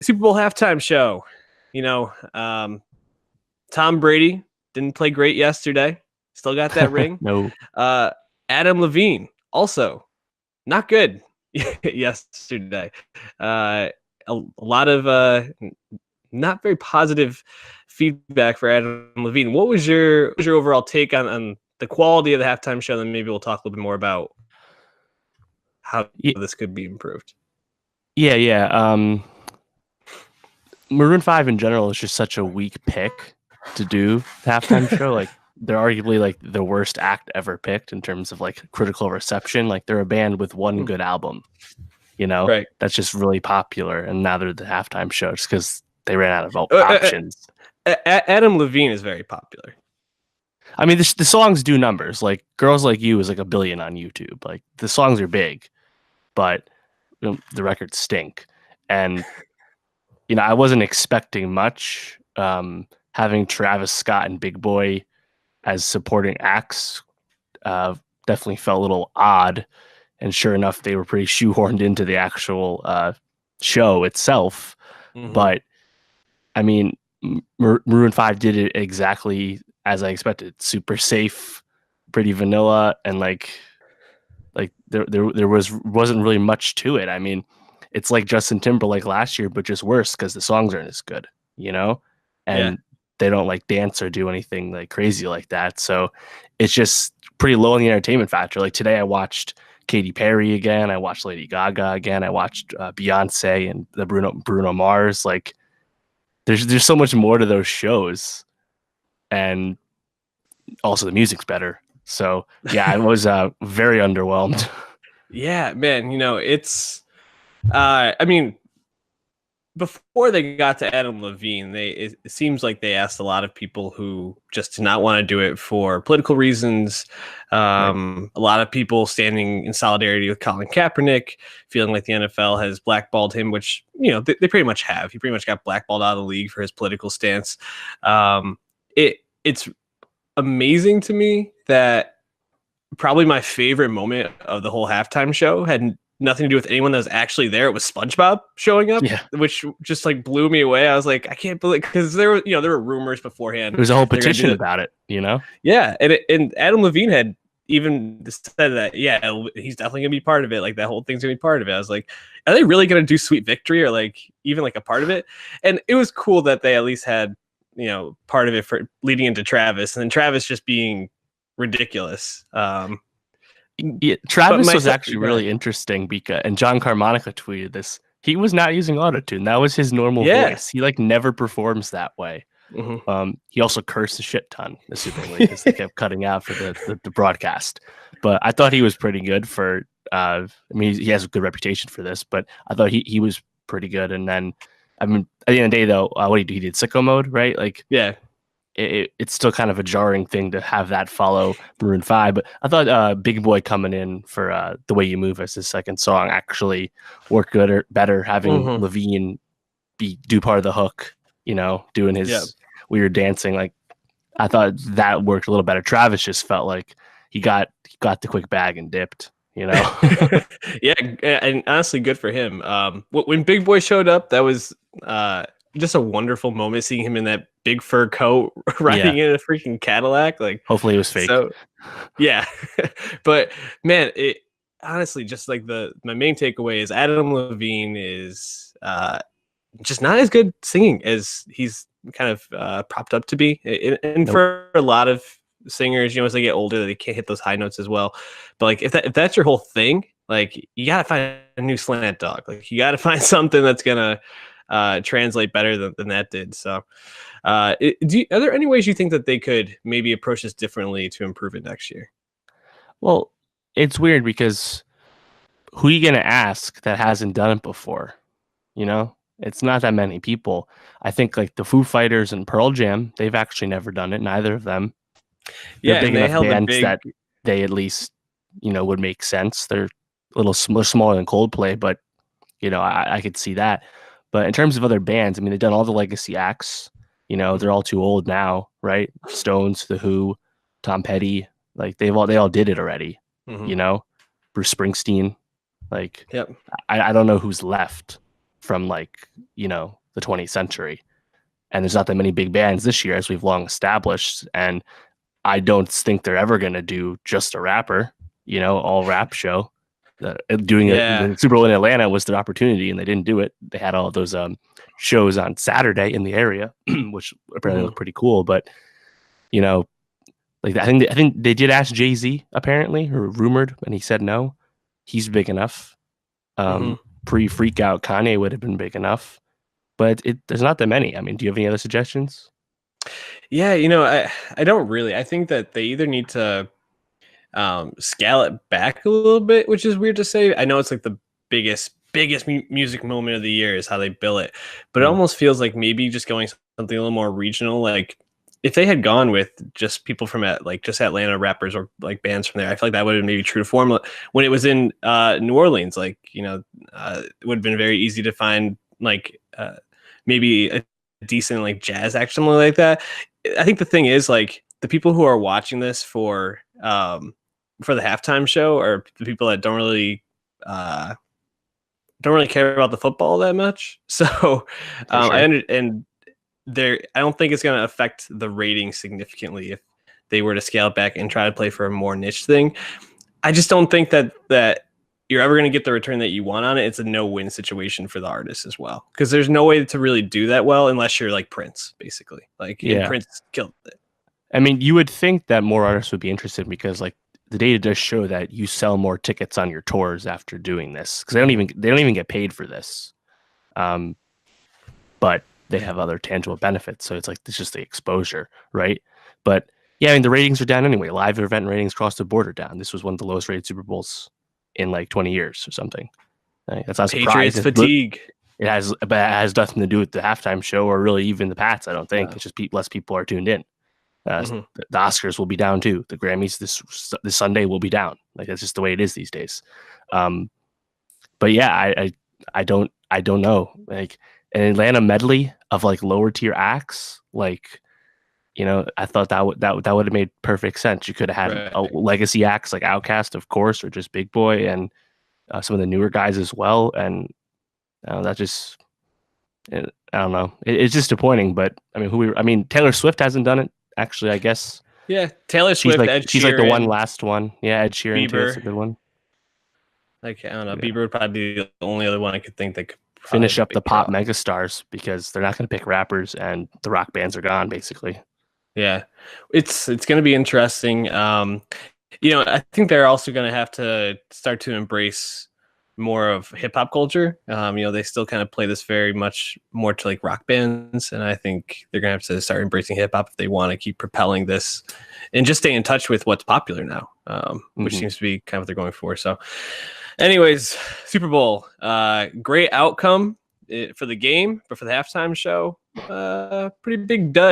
Super Bowl halftime show. You know, Tom Brady didn't play great yesterday. Still got that ring. No. Uh, Adam Levine also not good yesterday. A lot of not very positive feedback for Adam Levine. What was your overall take on the quality of the halftime show? Then maybe we'll talk a little bit more about how Y- this could be improved. Yeah, yeah. Maroon 5 in general is just such a weak pick to do the halftime show. Like they're arguably like the worst act ever picked in terms of like critical reception. Like they're a band with one good album, Right. that's just really popular, and now they're the halftime show just because they ran out of Uh, uh, options. Adam Levine is very popular. I mean, the songs do numbers. Like "Girls Like You" is like 1 billion on YouTube. Like the songs are big, but the records stink. And I wasn't expecting much. Having Travis Scott and Big Boy as supporting acts definitely felt a little odd. And sure enough, they were pretty shoehorned into the actual show itself. Mm-hmm. But I mean, Maroon 5 did it exactly as I expected. Super safe, pretty vanilla, and like there wasn't really much to it. I mean, it's like Justin Timberlake last year, but just worse because the songs aren't as good, Yeah. and they don't like dance or do anything like crazy like that. So it's just pretty low on the entertainment factor. Like today, I watched Katy Perry again. I watched Lady Gaga again. I watched Beyonce and the Bruno Mars. Like there's so much more to those shows, and also the music's better. So yeah, I was very underwhelmed. Yeah, man. It's. I mean, before they got to Adam Levine, it seems like they asked a lot of people who just did not want to do it for political reasons. Right. A lot of people standing in solidarity with Colin Kaepernick, feeling like the NFL has blackballed him, which they pretty much have. He pretty much got blackballed out of the league for his political stance. It's amazing to me that probably my favorite moment of the whole halftime show had nothing to do with anyone that was actually there. It was SpongeBob showing up, Yeah. which just like blew me away. I was like, I can't believe, because there were rumors beforehand. There's a whole petition about it, Yeah, and Adam Levine had even said that, yeah, he's definitely gonna be part of it. Like that whole thing's gonna be part of it. I was like, are they really gonna do Sweet Victory or like even like a part of it? And it was cool that they at least had part of it for leading into Travis, and then Travis just being ridiculous. Yeah, Travis was actually really interesting because, and John Carmonica tweeted this. He was not using autotune. That was his normal voice. He like never performs that way. Mm-hmm. He also cursed a shit ton, assumingly, because they kept cutting out for the broadcast. But I thought he was pretty good for. I mean, he has a good reputation for this, but I thought he was pretty good. And then, I mean, at the end of the day, though, what he did sicko mode, right? Like, yeah. It's still kind of a jarring thing to have that follow Maroon 5. But I thought Big Boy coming in for The Way You Move as his second song actually worked good or better, having Levine do part of the hook, doing his weird dancing. Like I thought that worked a little better. Travis just felt like he got the quick bag and dipped. Yeah, and honestly, good for him. When Big Boy showed up, that was just a wonderful moment, seeing him in that big fur coat riding in a freaking Cadillac. Like, hopefully it was fake. So, yeah, but man, it honestly just like my main takeaway is Adam Levine is just not as good singing as he's kind of propped up to be, and for a lot of singers, as they get older, they can't hit those high notes as well. But like if that's your whole thing, like you gotta find a new slant dog. Like you gotta find something that's gonna translate better than that did. So are there any ways you think that they could maybe approach this differently to improve it next year? Well, it's weird because who are you gonna ask that hasn't done it before? It's not that many people. I think like the Foo Fighters and Pearl Jam, they've actually never done it, neither of them. They're big enough bands that they at least, would make sense. They're a little smaller than Coldplay, but, I could see that. But in terms of other bands, I mean, they've done all the legacy acts. They're all too old now, right? Stones, The Who, Tom Petty, like they all did it already. Bruce Springsteen, like, I don't know who's left from like, the 20th century. And there's not that many big bands this year, as we've long established. And I don't think they're ever going to do just a rapper, all rap show. Doing Yeah. the Super Bowl in Atlanta was their opportunity, and they didn't do it. They had all those shows on Saturday in the area, which apparently Mhm. looked pretty cool. But you know, like I think they did ask Jay-Z apparently, or rumored, and he said no. He's big enough. Mhm. Pre freak out Kanye would have been big enough, but there's not that many. I mean, do you have any other suggestions? Yeah, I don't really. I think that they either need to scale it back a little bit, which is weird to say. I know it's like the biggest music moment of the year is how they bill it, but it Mm. almost feels like maybe just going something a little more regional. Like if they had gone with just people from like just Atlanta rappers or like bands from there, I feel like that would have maybe true to form. When it was in New Orleans, like it would have been very easy to find like maybe a decent like jazz act, something like that. I think the thing is like the people who are watching this for the halftime show are the people that don't really care about the football that much. So For I sure. and there I don't think it's going to affect the rating significantly if they were to scale it back and try to play for a more niche thing. I just don't think that you're ever going to get the return that you want on it. It's a no-win situation for the artist as well, because there's no way to really do that well unless you're like Prince, basically. Like, and Yeah. Prince killed it. I mean, you would think that more artists would be interested because like the data does show that you sell more tickets on your tours after doing this because they don't even get paid for this. Um, but they have other tangible benefits. So it's just the exposure, right? But yeah, I mean the ratings are down anyway. Live event ratings across the board are down. This was one of the lowest rated Super Bowls in like 20 years or something. That's not a surprise. Patriots fatigue. But it has nothing to do with the halftime show or really even the Pats. I don't think No. it's just less people are tuned in. Mhm. The Oscars will be down too. The Grammys this Sunday will be down. Like that's just the way it is these days. Um, but yeah, I don't know. Like an Atlanta medley of like lower tier acts, like I thought that would have made perfect sense. You could have had Right. legacy acts like Outkast, of course, or just Big Boy and some of the newer guys as well. And that just I don't know. It's disappointing, but I mean, Taylor Swift hasn't done it. Actually, I guess Yeah, Taylor she's Swift, like Ed she's like the one Sheeran, last one. Yeah, Ed Sheeran too. That's Bieber. a good one. Like I don't know, Yeah. Bieber would probably be the only other one I could think that could Finish probably up the make pop it. megastars because they're not going to pick rappers, and the rock bands are gone basically. Yeah, it's going to be interesting. I think they're also going to have to start to embrace more of hip hop culture. They still kind of play this very much more to like rock bands, and I think they're going to have to start embracing hip hop if they want to keep propelling this and just stay in touch with what's popular now, which Mm-hmm. seems to be kind of what they're going for. So, anyways, Super Bowl, great outcome for the game, but for the halftime show, pretty big dud.